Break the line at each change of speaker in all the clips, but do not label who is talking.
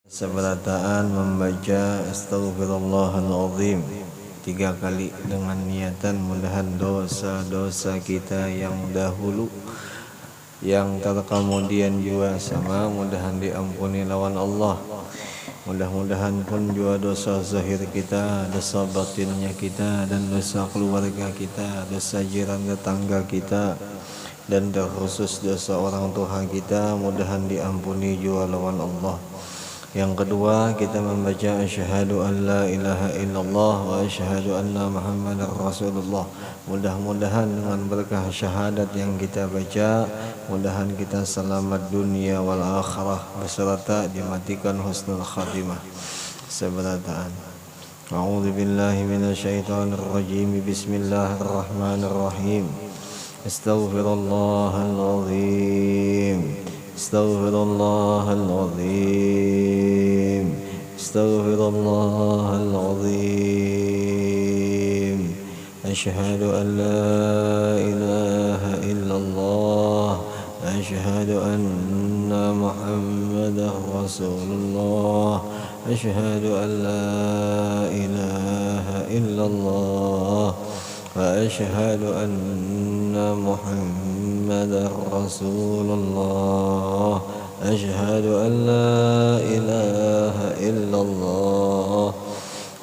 Seberataan membaca Astaghfirullahaladzim 3 kali dengan niatan mudahan dosa-dosa kita yang dahulu yang terkemudian juga sama mudahan diampuni lawan Allah. Mudah-mudahan pun juga dosa zahir kita, dosa batinnya kita, dan dosa keluarga kita, dosa jiran tetangga kita, dan terkhusus dosa orang tua kita mudahan diampuni juga lawan Allah. Yang kedua, kita membaca asyhadu an la ilaha illallah wa asyhadu anna muhammadar rasulullah. Mudah-mudahan dengan berkah syahadat yang kita baca, mudahan kita selamat dunia wal akhirah beserta dimatikan husnul khatimah. Seberataan. A'udzu billahi minasyaitonir rajim. Bismillahirrahmanirrahim. Astaghfirullahaladzim. Astaghfirullahaladzim. Astaghfirullahaladzim. Asyhadu an la ilaha illallah. Asyhadu anna muhammadar rasulullah. Asyhadu an la ilaha illallah. وأشهد أن محمدا رسول الله. أشهد أن لا إله إلا الله.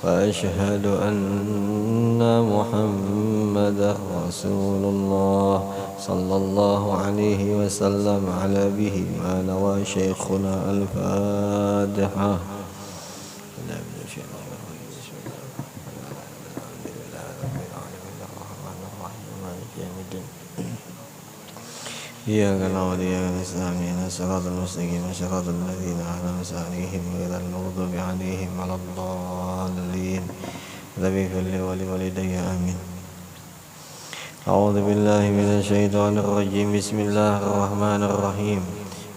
وأشهد أن محمدا رسول الله صلى الله عليه وسلم على به ما نوى شيخنا الفاتحة. Iyyaka na'budu wa iyyaka nasta'in. Shiratal mustaqim, shiratal ladzina an'amta 'alaihim ghairil maghdubi 'alaihim waladdallin. Rabbi ighfirli wa liwalidayya amin. A'udzu billahi minasy syaithanir rajim. Bismillahirrahmanirrahim.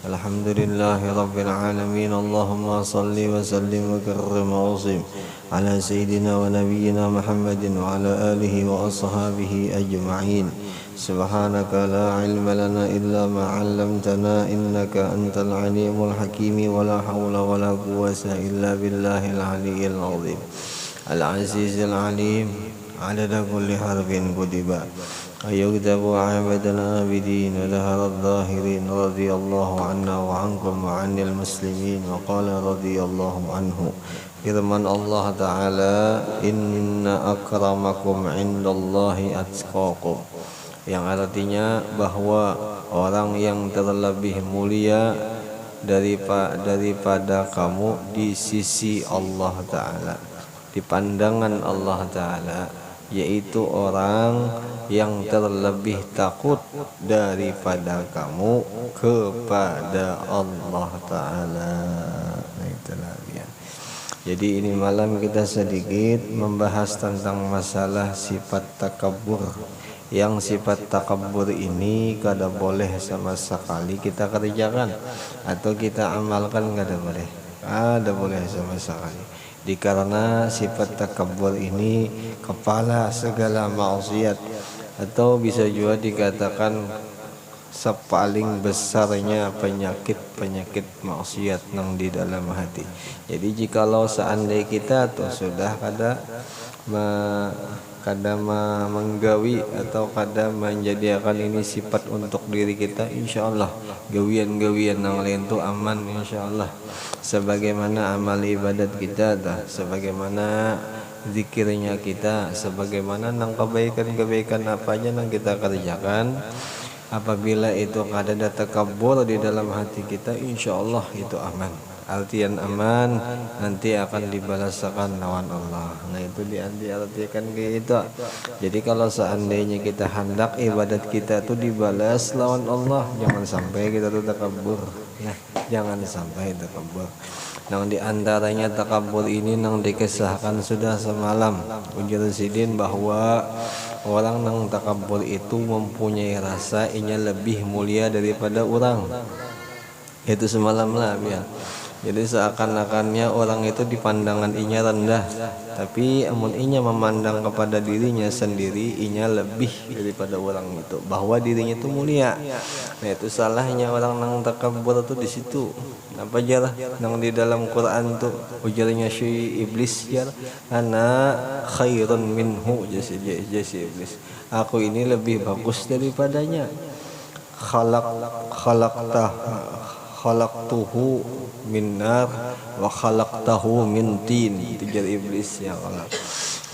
Alhamdulillahi rabbil alamin. Allahumma shalli wa sallim wa karrim wa azim ala sayyidina wa nabiyyina Muhammadin wa ala alihi wa ashabihi ajma'in. Subhanaka la ilma lana illa ma 'allamtana innaka antal alimul hakim wa la hawla wa la quwwata illa billahil aliyyil azim al azizil alim adada kulli harfin kutiba ayuktabu 'abadal abidin wa daharadh dhahirin radhiyallahu anna wa ankum wa 'anil muslimin wa qala radhiyallahu anhu. Firman Allah Ta'ala, inna akramakum 'indallahi atqakum, yang artinya bahwa orang yang terlebih mulia daripada kamu di sisi Allah Ta'ala, di pandangan Allah Ta'ala, yaitu orang yang terlebih takut daripada kamu kepada Allah Ta'ala. Nah, itulah dia. Jadi ini malam kita sedikit membahas tentang masalah sifat takabur. Yang sifat takabur ini kada boleh sama sekali kita kerjakan atau kita amalkan, kada boleh. Kada boleh sama sekali. Dikarenakan sifat takabur ini kepala segala maksiat, atau bisa juga dikatakan sepaling besarnya penyakit maksiat yang di dalam hati. Jadi jikalau seandainya kita tuh sudah kada menggawi atau kada menjadikan ini sifat untuk diri kita, insyaallah gawian-gawian yang lain itu aman insyaallah. Sebagaimana amal ibadat kita dah, sebagaimana zikirnya kita, sebagaimana nang kebaikan-kebaikan apa aja yang kita kerjakan, apabila itu kada ada takabur di dalam hati kita, insyaallah itu aman. Artian aman nanti akan dibalaskan lawan Allah. Nah itu diartikan gitu. Jadi kalau seandainya kita hendak ibadat kita tuh dibalas lawan Allah, jangan sampai kita tuh takabur ya, jangan sampai takabur. Nang diantaranya takabur ini nang dikisahkan sudah semalam ujar sidin bahwa orang nang takabur itu mempunyai rasa inya lebih mulia daripada orang. Itu semalam lah ya. Jadi seakan-akannya orang itu di pandangan inya rendah, tapi amun inya memandang kepada dirinya sendiri, inya lebih daripada orang itu, bahwa dirinya itu mulia. Nah itu salahnya orang nang takabur tuh di situ. Apa aja lah nang di dalam Quran tuh ujarnya si iblis ya, ana khairun minhu, jasi iblis. Aku ini lebih bagus daripadanya. Khalaqtuhu min nar wa khalaqtahu min tin. Itu jadi iblis ya Allah.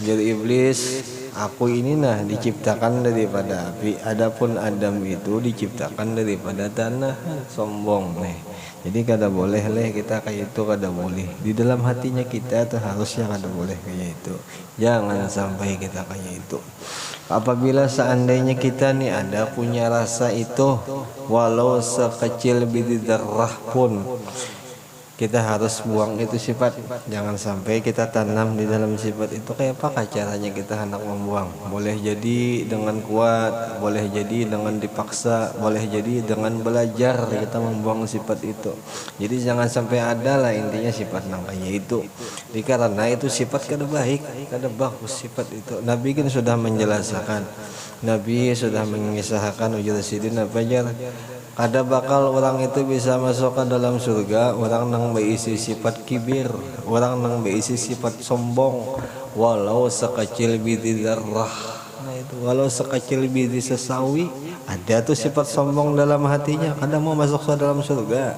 Jadi iblis, aku ini nah diciptakan daripada api, adapun Adam itu diciptakan daripada tanah. Sombong nih. Jadi kada boleh leh kita kayak itu, kada boleh. Di dalam hatinya kita tuh harusnya kada boleh kayak itu. Jangan sampai kita kayak itu. Apabila seandainya kita nih ada punya rasa itu, walau sekecil biji zarrah pun, kita harus buang itu sifat. Jangan sampai kita tanam di dalam sifat itu. Kayak apa caranya kita hendak membuang? Boleh jadi dengan kuat, boleh jadi dengan dipaksa, boleh jadi dengan belajar kita membuang sifat itu. Jadi jangan sampai ada lah intinya sifat nang kayak itu. Karena itu sifat kada baik, kada bagus sifat itu. Nabi kan sudah menjelaskan, Nabi sudah mengisahkan ujar sidin apa aja. Kada bakal orang itu bisa masuk ke dalam surga orang nang berisi sifat kibir, orang nang berisi sifat sombong, walau sekecil biji zarrah. Nah itu walau sekecil biji sesawi ada tuh sifat sombong dalam hatinya, kada mau masuk ke dalam surga,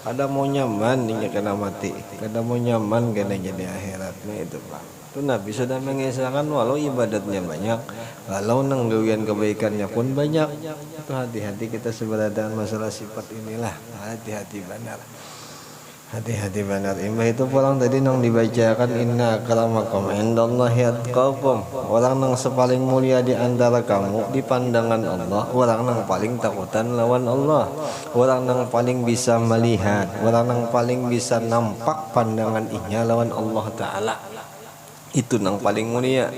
kada mau nyaman nih kena mati, kada mau nyaman kena jadi akhirat. Nah itu Pak. Itu Nabi sudah mengisahkan walau ibadatnya banyak, walau nanggawian kebaikannya pun banyak. Itu hati-hati kita sebenarnya masalah sifat inilah, hati-hati benar. Hati-hati benar. Imah itu pulang tadi nang dibacakan inna akramakum indallahi atqakum. Orang nang sepaling mulia di antara kamu di pandangan Allah, orang nang paling takutan lawan Allah. Orang nang paling bisa melihat, orang nang paling bisa nampak pandangan inya lawan Allah Ta'ala. Itu nang paling mulia.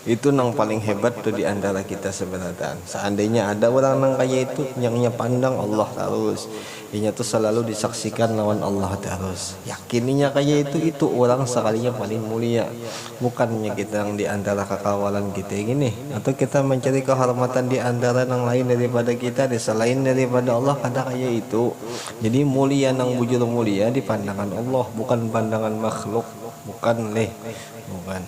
Itu nang paling hebat tuh di antara kita sebenarnya. Seandainya ada orang nang kayak itu yang pandang Allah terus, inya tuh selalu disaksikan lawan Allah terus. Yakininya kayak itu orang sekalinya paling mulia. Bukannya kita yang di antara kekawalan kita gini, atau kita mencari kehormatan di antara yang lain daripada kita, di selain daripada Allah kada kayak itu. Jadi mulia nang bujur mulia di pandangan Allah, bukan pandangan makhluk, bukan leh. Bukan.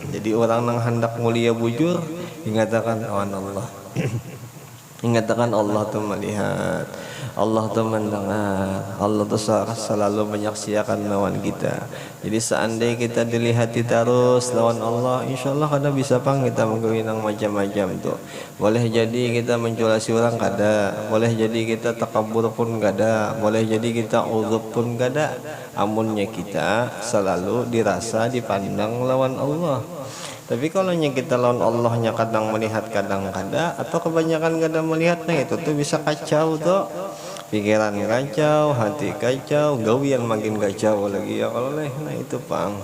Jadi orang nang hendak mulia bujur ingatakan awan Allah. Ingatakan Allah tuh melihat, Allah tuh mendengar, Allah tuh selalu menyaksikan lawan kita. Jadi seandainya kita dilihati terus lawan Allah, insyaallah kada bisa pang kita menggawinang macam-macam tuh. Boleh jadi kita menculasi orang kada, boleh jadi kita takabur pun kada, boleh jadi kita uzub pun kada. Amunnya kita selalu dirasa dipandang lawan Allah. Tapi kalau kita lawan Allahnya kadang melihat kadang kada, atau kebanyakan kadang melihat, nah itu tuh bisa kacau tuh. Pikiran kacau, hati kacau, gawian makin kacau lagi ya kalau leh. Nah itu pang.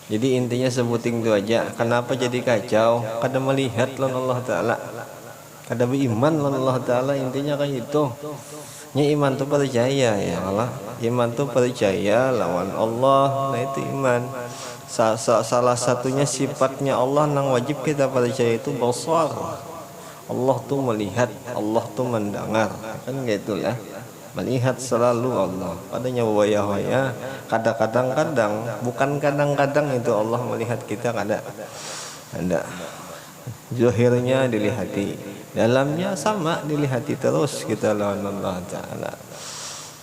Jadi intinya sebuting itu aja. Kenapa jadi kacau? Kada melihat lawan Allah Ta'ala, kada beriman lawan Allah Ta'ala. Intinya kayak itu. Iman tuh percaya ya Allah. Iman tuh percaya lawan Allah. Nah itu iman. Salah satunya sifatnya Allah nang wajib kita percaya itu basar. Allah tuh melihat, Allah tuh mendengar, kan gitu ya. Melihat selalu Allah. Kadangnya waya-waya, kadang-kadang, bukan kadang-kadang itu Allah melihat kita kada. Ada. Zahirnya dilihati, dalamnya sama dilihati terus kita lawan Allah Ta'ala.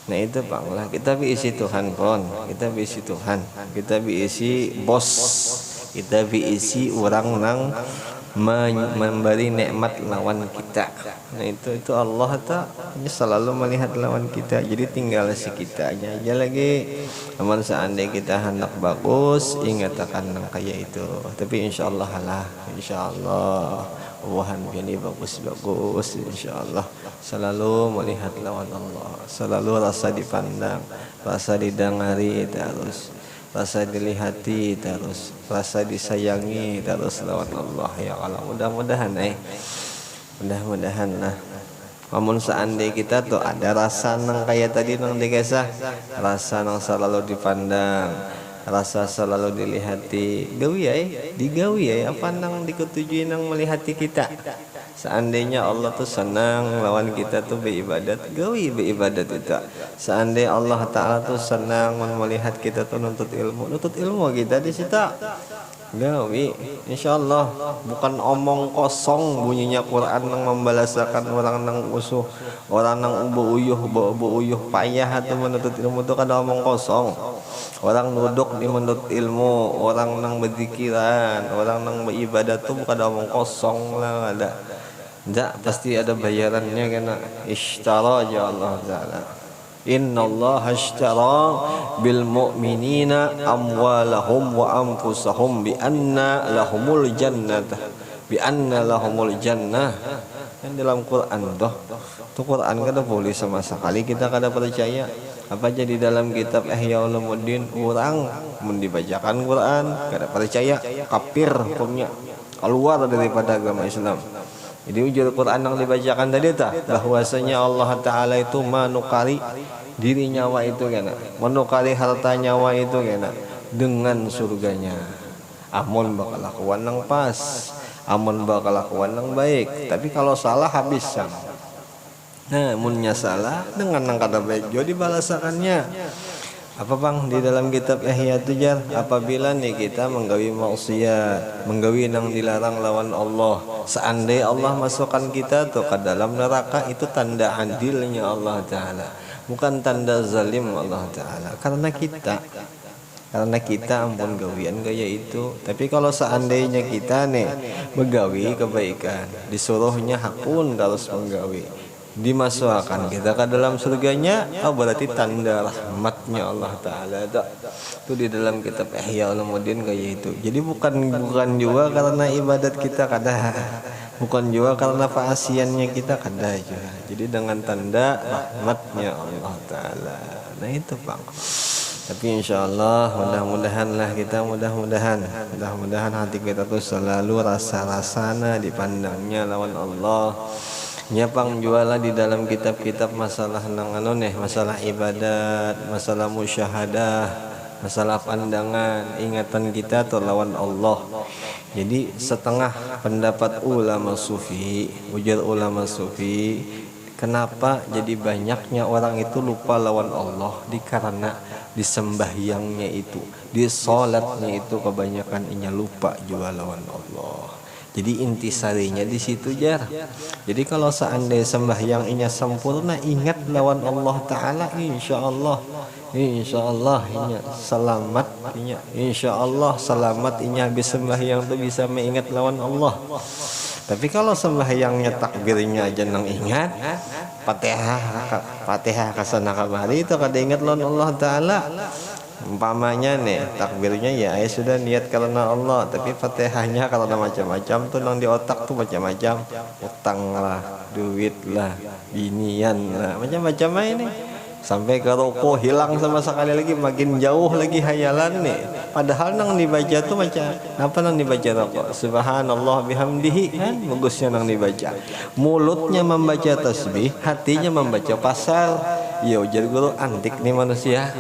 Nah itu Bang lah, kita diisi Tuhan pun, kita diisi Tuhan, kita diisi bos, kita diisi orang nang memberi nikmat lawan kita. Nah itu Allah Ta'ala selalu melihat lawan kita. Jadi tinggal si kita aja lagi. Namun seandainya kita hendak bagus, ingatakan nang kayak itu. Tapi insyaallah lah, insyaallah Wahan ini bagus-bagus insyaallah. Selalu melihat lawan Allah, selalu rasa dipandang, rasa didengari terus, rasa dilihati terus, rasa disayangi terus lawan Allah ya Allah. Mudah-mudahan mudah-mudahan lah Namun seandainya kita tuh ada rasa nang kayak tadi nang dikesah, rasa nang selalu dipandang, rasa selalu dilihati, gawi ya, digawi ya, apa nang diketujui nang melihati kita. Seandainya Allah tuh senang lawan kita tuh beribadat, gawi beribadat itu. Seandainya Allah Ta'ala tuh senang melihat kita tuh nuntut ilmu kita di situ. Gawi, insyaallah bukan omong kosong bunyinya Quran nang membalasakan orang nang usuh, orang nang ubu uyuh payah atau menuntut ilmu itu kada omong kosong. Orang duduk di menuntut ilmu, orang nang berzikiran, orang nang beribadah tuh bukan omong kosong lah ada. Enggak, pasti ada bayarannya kena. Ishtara ya Allah Ta'ala. Innallaha ashtara bil mu'minina amwalahum wa anfusahum bi anna lahumul jannah. Kan dalam Quran toh. Itu Quran kada boleh sama sekali kita kada percaya. Apa aja di dalam kitab Ihya Ulumuddin orang mendibacakan Quran kada percaya, kafir hukumnya, keluar daripada agama Islam. Jadi ujar Quran yang dibacakan tadi tak bahwasanya Allah Ta'ala itu menukari diri nyawa itu kena, menukari harta nyawa itu kena dengan surganya. Amun bakal lakuan yang pas, amun bakal lakuan yang baik. Tapi kalau salah habis sang. Nah, munnya salah dengan yang kata baik jadi balasakannya. Apa bang di dalam kitab Ihya itu jar, apabila nih kita menggawi maksiat, menggawi nang dilarang lawan Allah, seandainya Allah masukkan kita tuh ke dalam neraka, itu tanda adilnya Allah Ta'ala, bukan tanda zalim Allah Ta'ala. Karena kita ampun gawian gaya itu. Tapi kalau seandainya kita nih menggawi kebaikan, disuruhnya hakun harus menggawi, dimasukkan kita ke dalam surganya, berarti tanda rahmatnya Allah Ta'ala. Itu di dalam kitab Ihya Ulumuddin kayak itu. Jadi bukan juga karena ibadat kita kada, bukan juga karena faasiannya kita kada juga. Jadi dengan tanda rahmatnya Allah Ta'ala. Nah itu bang. Tapi insyaallah mudah-mudahan hati kita tuh selalu rasa-rasana dipandangnya lawan Allah. Nyapang jualah di dalam kitab-kitab masalah nang masalah ibadat, masalah musyahadah, masalah pandangan, ingatan kita terlawan Allah. Jadi setengah pendapat ulama sufi, ujar ulama sufi, kenapa jadi banyaknya orang itu lupa lawan Allah? Karena di sembahyangnya itu, di salatnya itu kebanyakan inya lupa juga lawan Allah. Jadi intisarinya di situ jar. Jadi kalau seandainya sembahyang inya sempurna, ingat lawan Allah Ta'ala, insyaallah inya selamat, insyaallah selamat inya habis sembahyang tuh bisa mengingat lawan Allah. Tapi kalau sembahyangnya takbirnya aja nang ingat, Fatihah kasana kamari itu kada ingat lawan Allah Ta'ala. Umpamanya nih takbirnya ya sudah niat karena Allah, tapi Fatihahnya karena macam-macam tuh nang di otak tuh macam-macam, utang lah, duit lah, binian lah, macam-macam ini. Sampai ke rokok hilang sama sekali lagi, makin jauh lagi hayalan nih. Padahal nang dibaca tuh macam apa nang dibaca rokok? Subhanallah bihamdihi kan bagusnya nang dibaca. Mulutnya membaca tasbih, hatinya membaca pasal. Ya ujar guru antik nih manusia.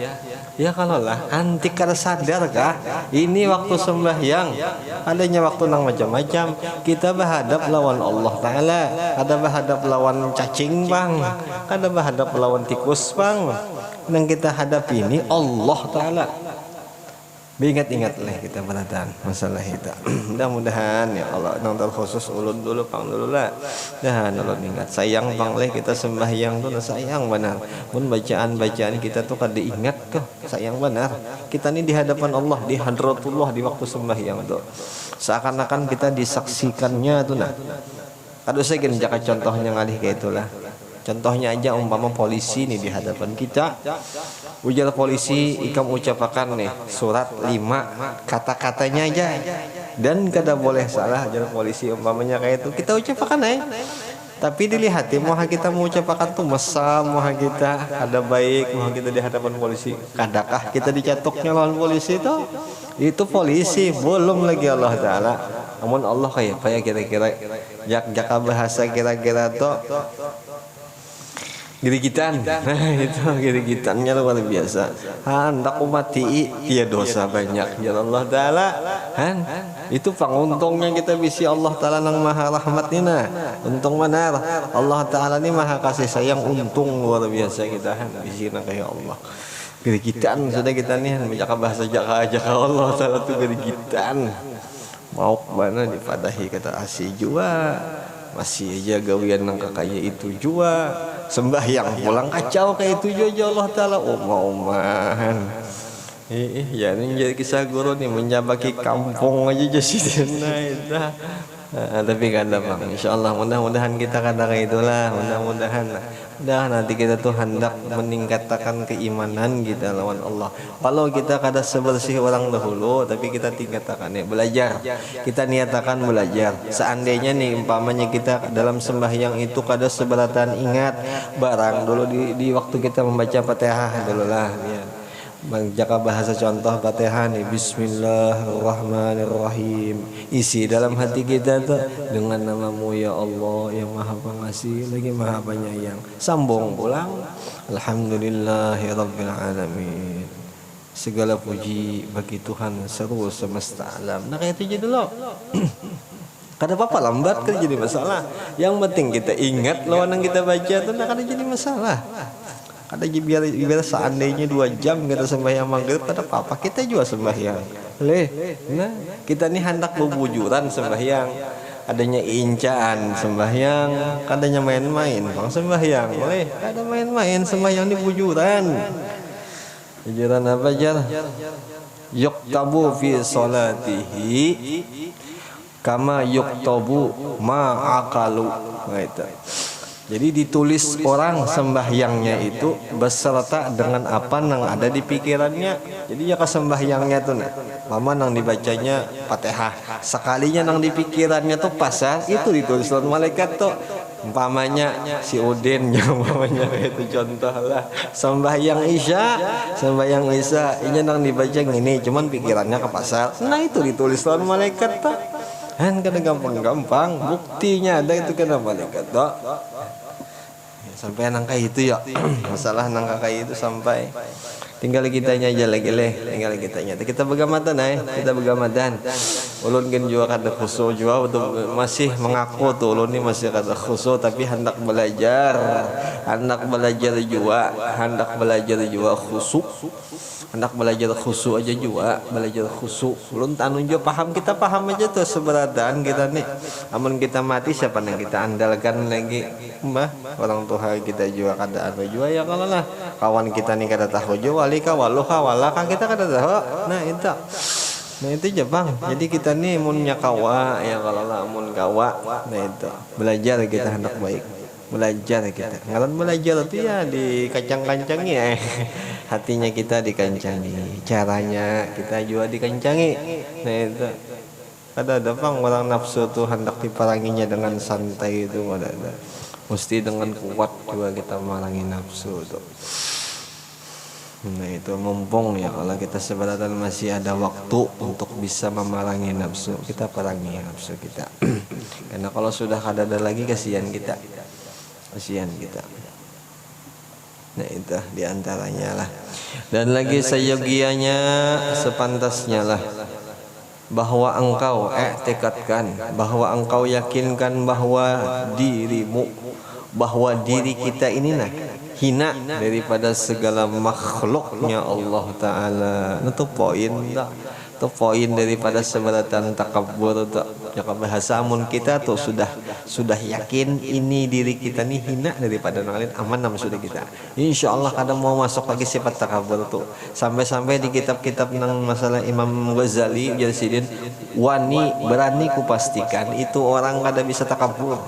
Ya kalau lah antik kada sadar kah? Ini waktu sembahyang, adanya waktu nang macam-macam. Kita berhadap lawan Allah Ta'ala, kada berhadap lawan cacing bang, kada berhadap lawan tikus bang. Nang kita hadapi ini Allah Ta'ala. Ingat-ingatlah kita perhatian masalah itu. Mudah-mudahan ya Allah nang terkhusus ulun dulu pang dulu lah. Dah ulun ingat sayang pang leh kita sembahyang tuh sayang benar. Mun bacaan-bacaan kita tuh kada ingat tuh sayang benar. Kita ini di hadapan Allah, di hadratullah di waktu sembahyang tuh. Seakan-akan kita disaksikannya tuh nah. Kada usah gini jaka contohnya ngalih kayak itulah. Contohnya aja umpama polisi nih di hadapan kita. Ujar polisi ikam ucapakan nih surat 5 kata-katanya aja dan kada boleh salah. Ujar polisi umpamanya kayak itu kita ucapakan tapi dilihati moha kita mau ucapakan tuh mesam, moha kita ada baik, moha kita di hadapan polisi, kadakah kita dicatuknya lawan polisi itu polisi belum lagi Allah Ta'ala. Namun Allah kayak kira-kira jaka bahasa kira-kira tuh Girigitan. Nah, itu girigitannya luar biasa. Hendak mati dia dosa banyak ya Allah taala. Itu panguntungnya kita bisi Allah taala nang maha rahmat nina. Untung benar Allah taala ni maha kasih sayang, untung luar biasa kita bisi nang kayak Allah. Girigitan sudah kita nih menjaga bahasa Jawa Allah taala tuh girigitan. Mau mana dipadahi kata asih jua. Masih aja gawian nang kakaya itu jua, sembahyang pulang kacau kayak itu jua Allah taala umahan. Ya ini jadi kisah guru nih menjabaki kampung aja jadi nah. Tapi kada bang, insyaallah mudah-mudahan kita kada kayak itulah, mudah-mudahan nanti kita tuh hendak meningkatkan keimanan kita lawan Allah. Kalau kita kada sebersih orang dahulu, tapi kita tingkatkan ya belajar. Kita niatakan belajar. Seandainya nih umpamanya kita dalam sembahyang itu kada seberatan ingat barang dulu di waktu kita membaca Fatihah dulu lah ya. Menjaga bahasa contoh Fatihah nih, Bismillahirrahmanirrahim. Isi dalam hati kita tuh dengan namamu ya Allah yang maha pengasih lagi maha penyayang. Sambung pulang, Alhamdulillahirabbil alamin. Segala puji bagi Tuhan seluruh semesta alam. Nah kayak itu jadi loh. Kada apa-apa lambat kan jadi masalah. Yang penting kita ingat lawan yang kita baca tuh nah kada jadi masalah. Ada biar seandainya 2 jam kita sembahyang maghrib kada apa-apa, kita juga sembahyang. Nah, kita nih hendak berbujuran sembahyang. Adanya incaan sembahyang, kadanya main-main bang sembahyang. Kada main-main sembahyang ini bujuran. Bujuran apa jar? Yuktabu fi salatihi kama yuktabu ma'akalu. Nah itu. Jadi ditulis orang sembahyangnya itu beserta dengan apa yang ada di pikirannya. Jadi ya kesembahyangnya tuh nah, mama nang dibacanya Fatihah, sekalinya nang di pikirannya tuh pasal itu ditulis oleh malaikat tuh. Umpamanya si Udin umpamanya itu contoh lah sembahyang Isya ini nang dibaca gini cuman pikirannya ke pasal. Nah itu ditulis oleh malaikat tuh. Kan kada gampang-gampang, buktinya ada itu kan malaikat tuh. Sampai nangka itu ya masalah nangka kayak itu sampai tinggal kitanya aja lagi tinggal kitanya kita begamatan kita begamatan ulun kan juga kada khusyuk juga untuk masih mengaku tuh ulun ini masih kada khusyuk tapi hendak belajar juga khusyuk hendak belajar khusyuk aja juga belajar khusyuk ulun tanun juga paham kita paham aja tuh seberatan kita nih amun kita mati siapa yang kita andalkan lagi mbah orang tua kita juga kada ada juga ya kalau lah kawan kita nih kada tahu juga walika waluha walaka kita kada tahu nah itu aja bang jadi kita nih munnya kawa ya kalau lah mun kawa nah itu belajar kita hendak baik belajar kita ngalan belajar itu ya dikancang-kancangi hatinya kita dikancangi caranya kita juga dikancangi nah itu ada bang orang nafsu tuh hendak diperanginya dengan santai itu ada mesti dengan kuat juga kita memerangi nafsu tuh. Nah itu mumpung ya kalau kita sebenarnya masih ada waktu untuk bisa memerangi nafsu kita perangi nafsu kita karena kalau sudah ada lagi kasihan kita nah itu diantaranya lah dan lagi seyogianya sepantasnya lah bahwa engkau tekadkan bahwa engkau yakinkan bahwa diri kita ini nah hina daripada segala makhluknya Allah Ta'ala. Itu poin daripada seberatan takabur tuh. Jaka bahasa amun kita tuh sudah yakin ini diri kita nih hina daripada orang lain aman nama sudah kita. Insyaallah kadang mau masuk lagi sifat takabur tuh. Sampai-sampai di kitab-kitab nang masalah Imam Ghazali Jalsidin berani kupastikan itu orang kada bisa takabur.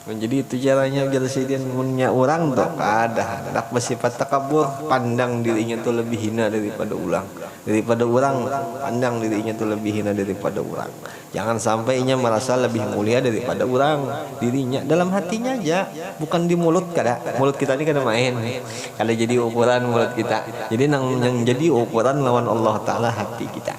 Jadi itu caranya Jalsidin punya orang tuh ada hendak bersifat takabur pandang dirinya tuh lebih hina daripada orang pandang dirinya tuh lebih hina daripada orang jangan sampai inya merasa lebih mulia daripada orang dirinya dalam hatinya aja bukan di mulut mulut kita ini kada main kada jadi ukuran mulut kita jadi yang jadi ukuran lawan Allah Ta'ala hati kita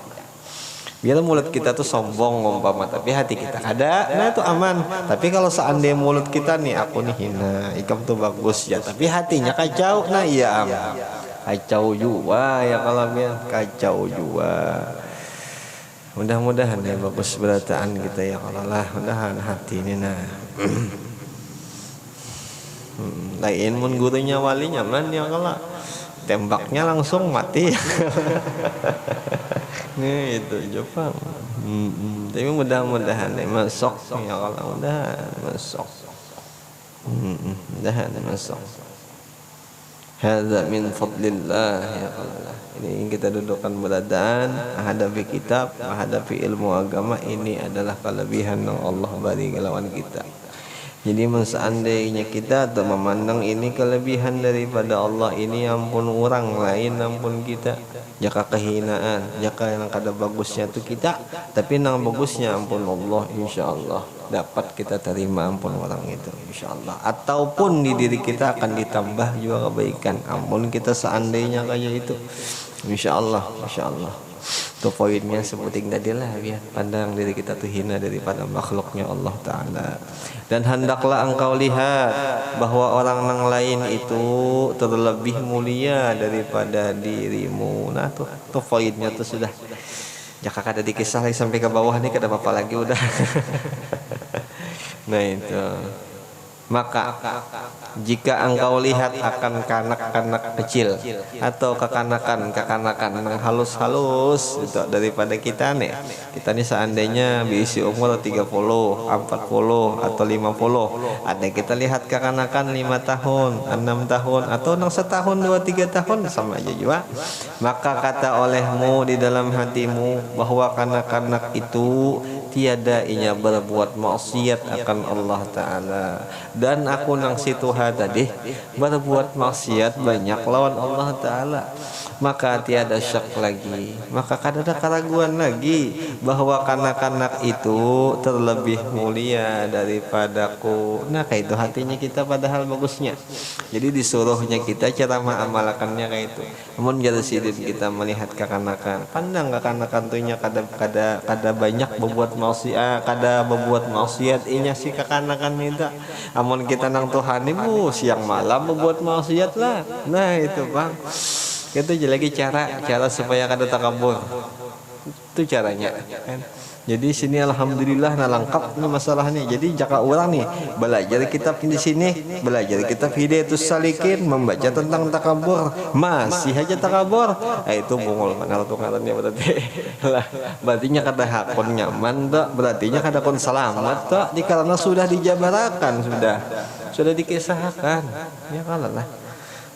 Biar mulut kita tuh sombong umpama, tapi hati kita kada, nah itu aman. Tapi kalau seandainya mulut kita nih, aku nih hina, ikam tuh bagus ya, tapi hatinya kacau, nah iya am, kacau juga ya kalau biar kacau juga. Mudah-mudahan ya bagus berataan kita ya Allah lah, mudahan hati ini nah. Lain mun gurunya wali nyaman ya kalau tembaknya langsung mati. Nih itu Jepang. Tapi mudah-mudahan masuk ya kalau mudahan masuk. Mudahan masuk. Hadza min fadlillah ya Allah. Ini kita dudukkan beradaan, menghadapi kitab, menghadapi ilmu agama, ini adalah kelebihan yang Allah beri lawan kita. Jadi seandainya kita atau memandang ini kelebihan daripada Allah, ini ampun orang lain, ampun kita. Jaka kehinaan, jaka yang kada bagusnya itu kita, tapi yang bagusnya ampun Allah, insyaallah dapat kita terima ampun orang itu, insyaallah. Ataupun di diri kita akan ditambah juga kebaikan, ampun kita seandainya kayak itu, insyaallah, insyaallah. Itu poinnya sebuting tadi lah, biar pandang diri kita tuh hina daripada makhluknya Allah Ta'ala. Dan hendaklah engkau lihat bahwa orang yang lain itu terlebih mulia daripada dirimu. Nah tuh poinnya tuh sudah. Jaka kada dikisah lagi sampai ke bawah nih, kada apa-apa lagi udah. Nah itu. Maka jika engkau lihat akan kanak-kanak kecil atau kekanakan yang halus-halus itu daripada kita nih. Kita nih seandainya diisi umur 30, 40 atau 50. Ada kita lihat kekanakan 5 tahun, 6 tahun atau 1 tahun, 2, 3 tahun sama aja juga. Maka kata olehmu di dalam hatimu bahwa kanak-kanak itu tiada inya berbuat maksiat akan Allah Ta'ala. Dan aku nang situha tadi berbuat maksiat banyak lawan Allah Ta'ala, maka tiada syak lagi, maka kada ada keraguan lagi bahwa kanak-kanak itu terlebih mulia daripadaku. Nah kayak itu hatinya kita padahal bagusnya. Jadi disuruhnya kita cara mengamalkannya kayak itu. Namun jadi sidin kita melihat kekanakan, pandang kekanakan tuhnya kada banyak berbuat maksiat, kada berbuat maksiat inya si kekanakan minta. Namun kita nang Tuhan ibu siang malam berbuat maksiat lah. Nah itu bang, itu lagi cara supaya kada takabur. Itu caranya kan. Jadi sini alhamdulillah nah lengkap nih masalah nih. Jadi jaka orang nih belajar kitab di sini, belajar kitab Hidayatus Salikin, membaca tentang takabur, masih aja takabur. Itu bungol mana tuh ngarannya berarti. Lah, berartinya kada hakon nyaman tak, berartinya kada kon selamat tak, karena sudah dijabarakan, sudah dikisahkan. Ya kalah lah.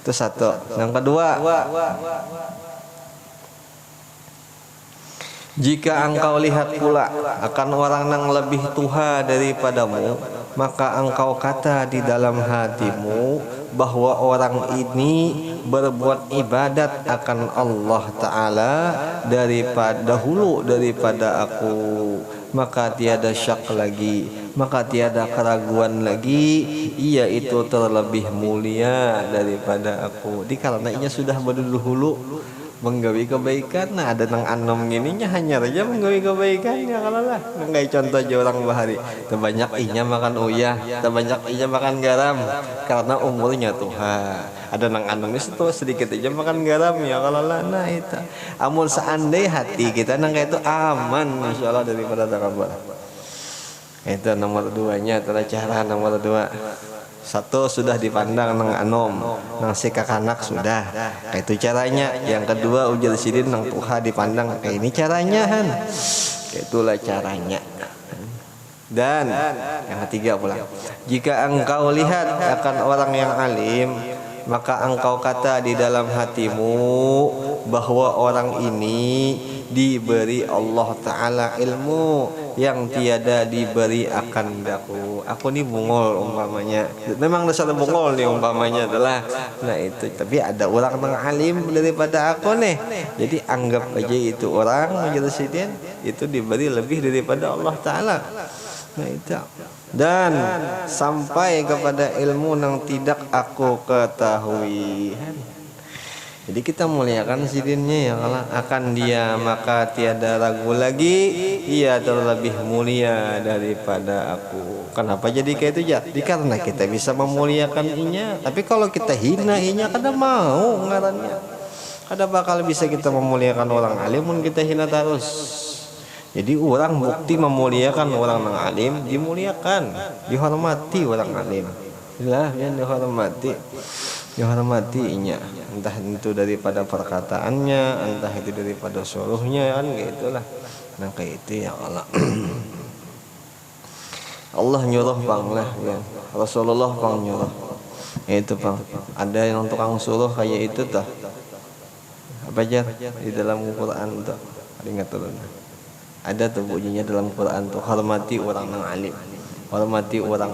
Itu satu. Yang kedua, jika engkau lihat pula akan orang yang lebih tua daripadamu, maka engkau kata di dalam hatimu bahwa orang ini berbuat ibadat akan Allah Ta'ala daripada aku, maka tiada syak lagi, maka tiada keraguan lagi, ia itu terlebih mulia daripada aku. Dikarenainya sudah berdahulu menggawi kebaikan. Nah ada nang anom gininya hanya aja menggawi kebaikan ya kalau lah. Nggak contoh aja orang bahari terbanyak inya makan uyah, terbanyak inya makan garam karena umurnya Tuhan. Ada nang anomnya itu sedikit aja makan garam ya kalau lah. Nah itu amun seandai hati kita nang kayak itu aman insyaallah daripada takabur. Itu nomor 2-nya adalah cara nomor 2. Satu sudah dipandang nang anom, nang si kakanak sudah. Kayak itu caranya. Yang kedua ujar sidin nang tuha dipandang. Kayak ini caranya han. Kayak itulah caranya. Dan yang ketiga pula, jika engkau lihat akan orang yang alim, maka engkau kata di dalam hatimu bahwa orang ini diberi Allah Ta'ala ilmu yang tiada diberi akan daku. Aku nih bungol umpamanya, memang dasar bungol nih umpamanya adalah. Nah itu, tapi ada orang yang alim daripada aku nih. Jadi anggap aja itu orang menjadi itu diberi lebih daripada Allah Ta'ala. Nah itu. Dan sampai kepada ilmu yang tidak aku ketahui. Jadi kita muliakan sidinnya ya Allah, akan dia maka tiada ragu lagi ia terlebih mulia daripada aku. Kenapa jadi kayak itu ya? Karena kita bisa memuliakan inya. Tapi kalau kita hina inya kada mau ngarannya. Kada bakal bisa kita memuliakan orang alim mun kita hina terus. Jadi orang bukti memuliakan orang yang alim, dimuliakan, dihormati orang alim. Lah yang dihormatinya, entah itu daripada perkataannya, entah itu daripada suruhnya, kan gitulah. Nah kayak itu ya Allah. Allah nyuruh bang lah ya. Rasulullah bang nyuruh itu bang, ada yang tukang suruh kayak itu tuh apa aja di dalam Quran tuh ingat turun, ada tuh bunyinya dalam Quran tuh, hormati orang yang alim, hormati orang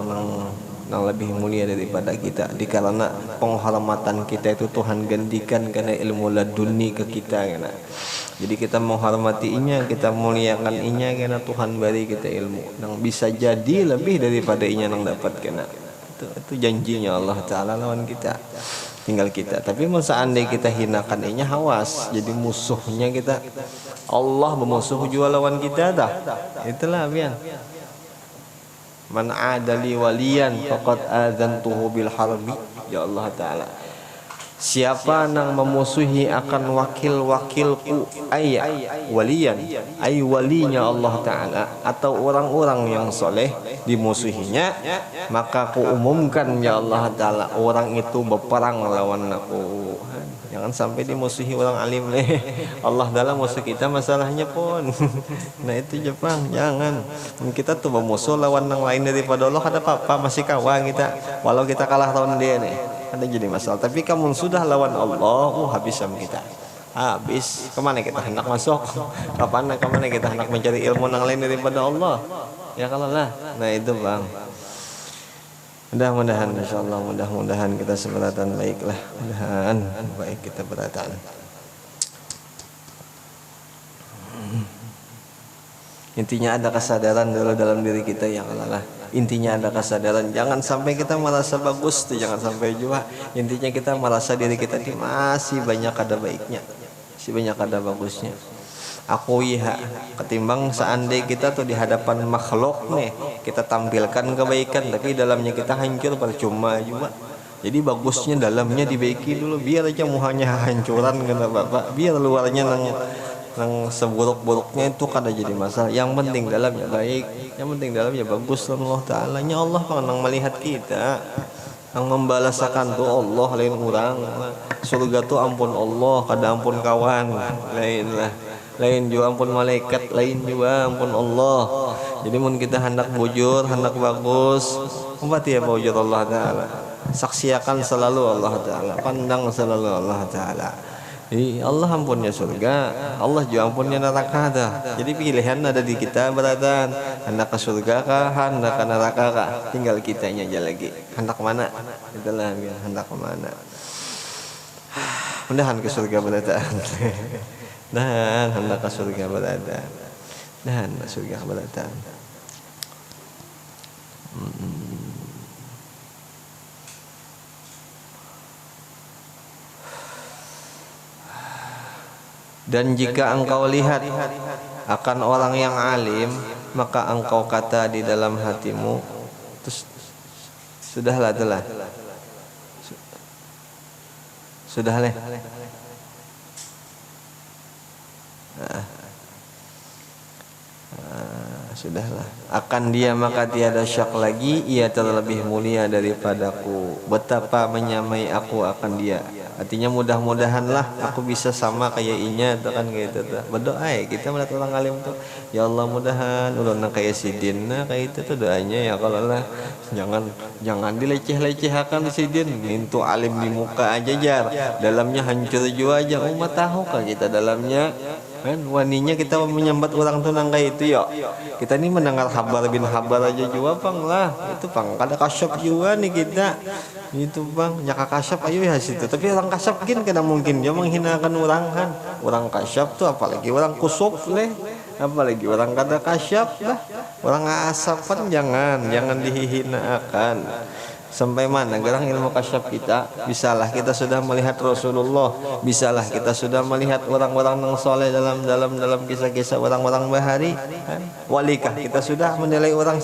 yang lebih mulia daripada kita, karena penghormatan kita itu Tuhan gantikan karena ilmu laduni ke kita karena. Jadi kita menghormati inya, kita muliakan inya karena Tuhan beri kita ilmu yang bisa jadi lebih daripada inya yang dapat kena. Itu janjinya Allah Taala lawan kita. Tinggal kita. Tapi seandainya kita hinakan inya, awas jadi musuhnya kita. Allah bermusuh juga lawan kita dah. Itulah bian. Man adali waliyan faqad adzantuhu bil harbi, ya Allah Taala. Siapa yang memusuhi akan wakil-wakilku ay waliyan, ay walinya Allah Ta'ala, atau orang-orang yang soleh dimusuhinya, maka ku umumkan ya Allah Ta'ala orang itu berperang lawan aku. Jangan sampai dimusuhi orang alim leh. Allah dalam musuh kita masalahnya pun. Nah itu Jepang, jangan. Kita tuh bermusuh lawan yang lain daripada Allah, ada apa-apa masih kawan kita. Walau kita kalah lawan dia nih, ada jadi masalah. Tapi kamu sudah lawan Allah, habis sama kita. Habis. Kemana kita hendak masuk? Kemana kita hendak mencari ilmu yang lain daripada Allah? Ya kalau lah. Nah itu bang. Mudah-mudahan insyaallah, mudah-mudahan kita seberatan baiklah. Mudahan baik kita beratan. Intinya ada kesadaran dulu dalam diri kita yang Allah. Intinya ada kesadaran, jangan sampai kita merasa bagus tuh, jangan sampai juga. Intinya kita merasa diri kita ini masih banyak ada baiknya, masih banyak ada bagusnya. Aku iya ketimbang seandainya kita tuh di hadapan makhluk nih, kita tampilkan kebaikan tapi dalamnya kita hancur, percuma juga. Jadi bagusnya dalamnya dibaiki dulu, biar aja muhanya hancuran kena bapak, biar luarnya yang seburuk-buruknya itu kada jadi masalah. Yang penting dalamnya baik, yang penting dalamnya bagus. Allah Ta'ala nya Allah yang melihat kita, yang membalasakan tuh Allah lain orang. Surga tuh ampun Allah, kada ampun kawan lain lah, lain juga ampun malaikat, lain juga ampun Allah. Jadi mun kita hendak bujur, hendak bagus, umpati ya bujur Allah Ta'ala, saksiakan selalu Allah Ta'ala, pandang selalu Allah Ta'ala. Jadi Allah ampunnya surga, Allah juga ampunnya neraka dah. Jadi pilihan ada di kita beratan, hendak ke surga kah, hendak ke neraka kah, tinggal kitanya aja lagi. Hendak mana? Itulah biar hendak ke mana. Mudahan ke surga beratan. Dan hendak ke surga beratan. Dan surga beratan. Dan jika engkau lihat akan orang yang alim, maka engkau kata di dalam hatimu, terus sudahlah telah, sudahlah, sudahlah. Akan dia maka tiada syak lagi, ia terlebih mulia daripadaku. Betapa menyamai aku akan dia. Artinya mudah-mudahanlah aku bisa sama kayak inya tuh kan gitu tuh. Berdoa ya kita melihat orang alim tuh. Ya Allah mudahan ulun kayak sidin, nah kayak itu tuh doanya ya kalau lah. Jangan dileceh-lecehkan sidin. Itu alim di muka aja jar. Dalamnya hancur juga aja. Umat tahu kan kita dalamnya. Kan waninya kita menyambat orang tuh nang kayak itu ya. Kita ini mendengar kabar bin kabar aja juga bang lah. Itu bang kada kasyaf juga nih kita. Itu bang nyaka kasyaf ayo ya situ. Tapi orang kasyaf kada mungkin dia menghinakan orang kan. Orang kasyaf tuh apalagi orang kusuf leh. Apalagi orang kada kasyaf lah. Orang asapan jangan dihinakan. Sampai mana gerang ilmu kasyaf kita? Bisalah kita sudah melihat Rasulullah, bisalah kita sudah melihat orang-orang yang soleh dalam kisah-kisah orang-orang bahari. Walikah kita sudah menilai orang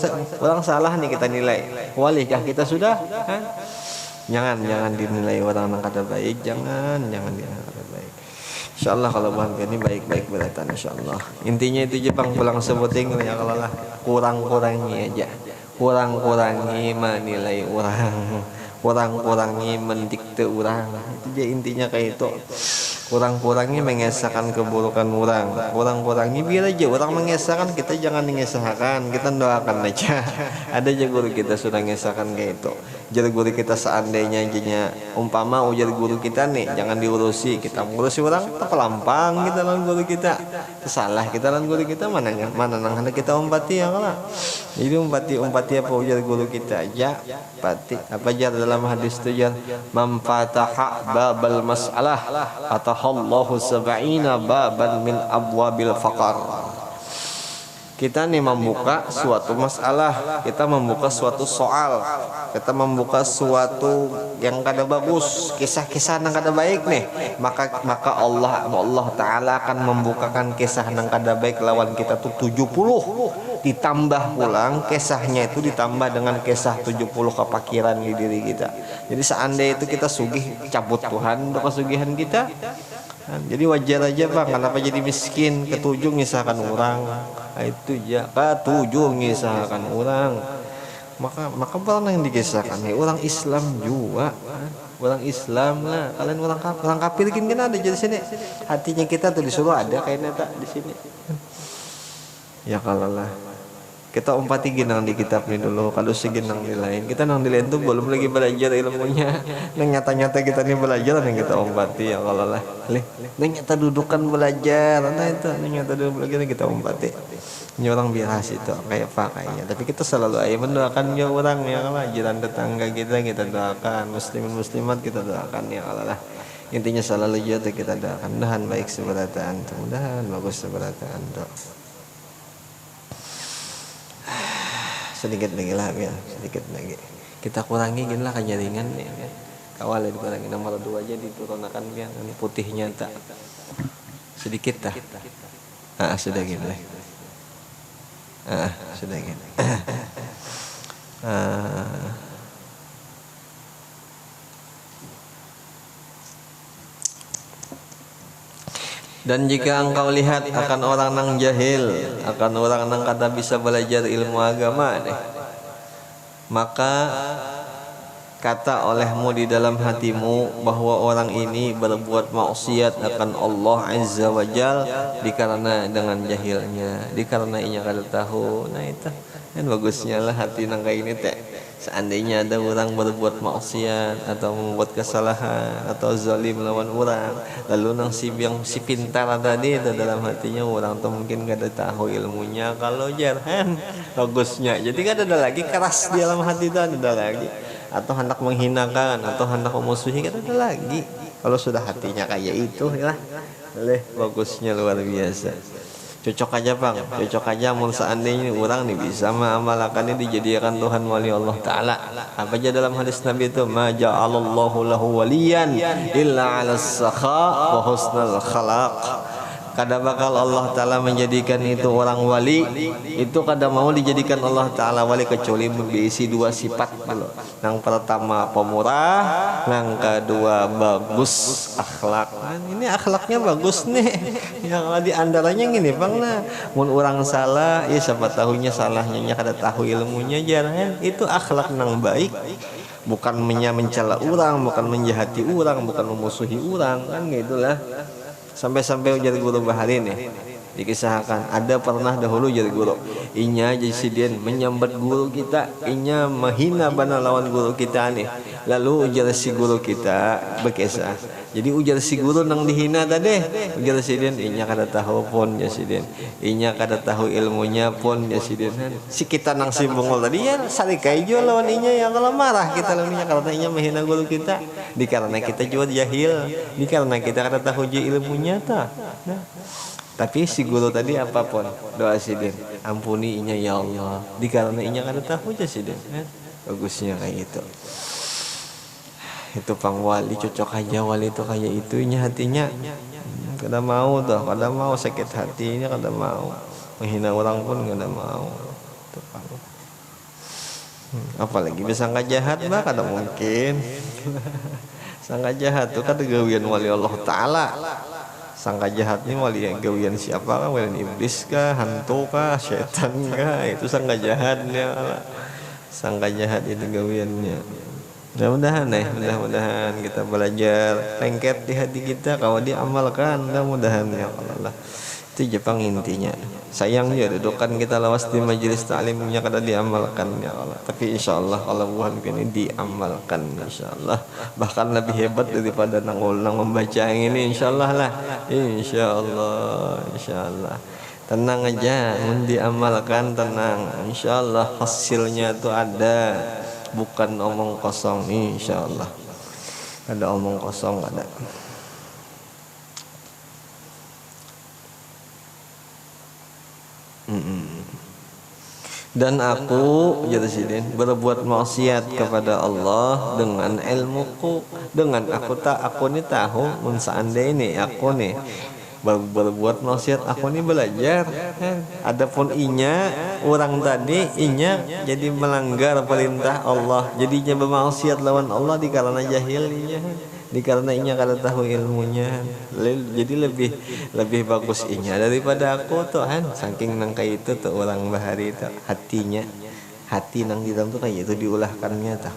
salah nih kita nilai? Walikah kita sudah? Jangan dinilai orang yang kata baik, jangan dinilai kata baik. Insyaallah kalau bukan ini baik-baik beratan insyaallah. Intinya itu Jepang pulang sebuting ya kalau lah kurang-kurangi aja. Kurang-kurangi menilai orang, kurang-kurangi mendikte orang. Itu dia intinya kayak itu. Kurang-kurangi mengesahkan keburukan orang, kurang-kurangi biar aja orang mengesahkan, kita jangan mengesahkan, kita doakan aja. Ada aja guru kita sudah mengesahkan kayak itu. Jadi guru kita seandainya jadinya umpama ujar guru kita nih jangan diurusi, kita ngurusi orang terpelampang kita lawan guru kita. Salah kita lawan guru kita mana nang hendak kita umpati ya kalau. Jadi umpati apa ujar guru kita aja pati apa jar dalam hadis itu jar mamfataha babal masalah atahallahu sab'ina baban min abwabil faqar. Kita nih membuka suatu masalah, kita membuka suatu soal, kita membuka suatu yang kada bagus, kisah-kisah yang kada baik nih, maka Allah Ta'ala akan membukakan kisah yang kada baik lawan kita tuh 70, ditambah pulang kisahnya itu ditambah dengan kisah 70 kepakiran di diri kita. Jadi seandainya itu kita sugih cabut Tuhan untuk kesugihan kita. Jadi wajar aja Bang, kenapa jadi miskin? Ketujuh ngisahkan orang. Itu ya, ketujuh ngisahkan orang. Maka pernah yang dikisahkan orang Islam juga. Orang Islam lah, kalian orang kafir kan ada jadi sini. Hatinya kita tuh disuruh ada kayaknya tak di sini. Ya kalau lah. Kita umpati ginang di kitab ini dulu. Kalau seginang di lain, kita nang di lain tuh belum lagi belajar ilmunya. Nang nyata-nyata kita nih belajar, yang kita umpati ya kalau lah. Nang nyata dudukan belajar, nah itu nang nyata duduk belajar kita umpati. Ini orang biasa itu kayak pakainya. Tapi kita selalu aja mendoakan ya orang ya kalau jiran tetangga kita doakan, muslimin muslimat kita doakan ya kalau lah. Intinya selalu juga kita doakan. Mudahan baik seberataan, mudahan bagus seberataan tuh. Sedikit lagi lah ya, sedikit lagi kita kurangi gini lah jaringan ya kan, kawal dikurangi nomor 2 aja diturunkan biar ini putihnya tak sedikit dah. Sudah gini lah, sudah gini. Dan jika engkau lihat akan orang nang jahil, akan orang nang kada bisa belajar ilmu agama deh, maka kata olehmu di dalam hatimu bahwa orang ini berbuat maksiat akan Allah Azza wa Jal dikarena dengan jahilnya, dikarena inya kada tahu. Nah itu kan bagusnya lah hati nang kayak ini teh. Seandainya ada orang berbuat maksiat atau membuat kesalahan atau zalim lawan orang, lalu nang si pintar tadi itu dalam hatinya orang tuh mungkin gak ada tahu ilmunya kalau jarhan bagusnya. Jadi kan ada lagi keras di dalam hati itu ada lagi, atau hendak menghinakan atau hendak memusuhi kan ada lagi. Kalau sudah hatinya kayak itu ya bagusnya luar biasa. Cocok aja Bang, cocok aja mun seandainya orang nih bisa mengamalkannya dijadikan Tuhan wali Allah Ta'ala. Apa aja dalam hadis Nabi itu, ma ja'alallahu lahu waliyan illa 'alas sakha wa husnal khalaq. Kada bakal Allah Ta'ala menjadikan itu orang wali, itu kada mau dijadikan Allah Ta'ala wali kecuali berisi 2 sifat dulu. Yang pertama pemurah, yang kedua bagus akhlak. Ini akhlaknya bagus nih. Yang di antaranya gini Bang lah, mun orang salah, ya siapa tahunya salahnya kada tahu ilmunya jangan. Itu akhlak nang baik. Bukan mencela orang, bukan menjahati orang, bukan memusuhi orang, kan gitulah. Sampai-sampai jadi guru bahari nih dikisahkan ada pernah dahulu jadi guru inya jadi menyambat guru kita, inya menghina bana lawan guru kita nih, lalu ujar si guru kita berkisah. Jadi ujar si guru nang dihina tadi, ujar si den inya kada tahu pun ya si den, inya kada tahu ilmunya pun ya si den. Si kita nang si bungol tadi ya sarikai jo lawan inya yang kalau marah kita lawan inya karena inya menghina guru kita, dikarena kita juga jahil, dikarena kita kada tahu je ilmunya ta. Nah, tapi si guru tadi apapun doa si den, ampuni inya ya Allah, dikarena inya kada tahu je si den. bagusnya kayak gitu. Itu pang wali cocok aja, wali itu kayak itunya hatinya. Kada mau tuh, kada mau sakit hatinya, kada mau menghina orang pun kada mau. Itu pang. Apalagi bersangka jahat mah kada mungkin. Sangka jahat tuh kan gawian wali Allah Ta'ala. Sangka jahat ini wali gawian siapa kah? Wali iblis kah? Hantu kah? Setan kah? Itu sangka jahatnya. Sangka jahat itu gawiannya. Mudah-mudahan kita belajar lengket di hati kita, kalau diamalkan mudah-mudahan ya Allah. Itu Jepang intinya. Sayang ya dudukan kita lawas di majelis ta'limnya kada diamalkan ya Allah. Tapi insyaallah kalau bukan ini diamalkan insyaallah. Bahkan lebih hebat daripada nang membaca yang ini insyaallah lah. Insyaallah. Tenang aja, mun diamalkan tenang. Insyaallah hasilnya itu ada. Bukan omong kosong insyaallah. Ada omong kosong ada. Dan aku jadi sidin berbuat maksiat kepada Allah dengan ilmuku, dengan aku ni tahu mun seandainya aku nih berbuat maksiat, aku nih belajar. Adapun inya orang tadi inya jadi melanggar perintah Allah, jadinya bermaksiat lawan Allah dikarenakan jahilnya, dikarenakan kada tahu ilmunya. Jadi lebih bagus inya daripada aku tuh kan. Saking nang kayak itu tuh orang bahari tuh hati nang di dalam tuh kayak itu diulahkannya tuh.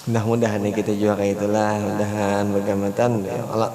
Mudah-mudahan kita juga kayak itulah. Mudahan begamatan ya Allah,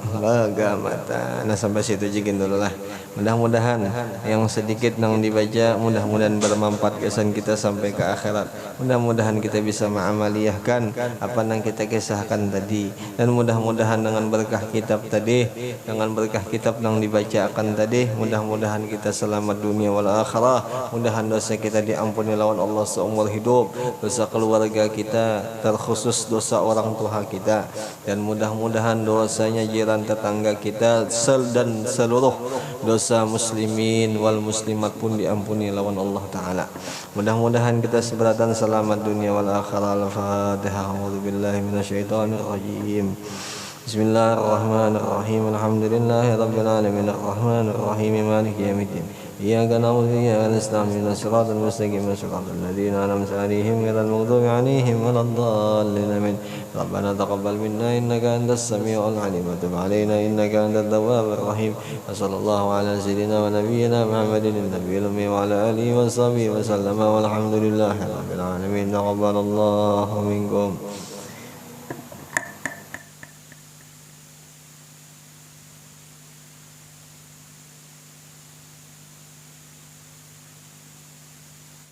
begamatan. Nah sampai situ aja dulu lah. Mudah-mudahan yang sedikit nang dibaca mudah-mudahan bermanfaat kesan kita sampai ke akhirat. Mudah-mudahan kita bisa mengamaliyahkan apa yang kita kisahkan tadi, dan mudah-mudahan dengan berkah kitab tadi, dengan berkah kitab yang dibacakan tadi, mudah-mudahan kita selamat dunia wal akhirah. Mudahan dosa kita diampuni lawan Allah seumur hidup, dosa keluarga kita, terkhusus dosa orang tua kita, dan mudah-mudahan dosanya jiran tetangga kita dan seluruh dosa muslimin wal muslimat pun diampuni lawan Allah Ta'ala. Mudah-mudahan kita seberatan selamat dunia wal akhirah. Al-Fatihah. A'udzubillahi minasyaitonir rajim. Bismillahirrahmanirrahim. Alhamdulillahi rabbil alamin. Arrahmanir rahim. Maliki yaumiddin. Iyyaka na'budu wa iyyaka nasta'in. Ihdinas siratal mustaqim. Siratal ladzina an'amta 'alaihim ghairil maghdubi 'alaihim waladdallin. Amin. Rabbana taqabbal minna innaka antas samiul 'alim wa tub 'alaina innaka antat tawwabur rahim. Wa sallallahu ala sayyidina wa nabiyyina Muhammadin nabiyil ummi wa ala alihi wa sahbihi wa sallama walhamdulillahi rabbil alamin. Taqabbalallahu minkum.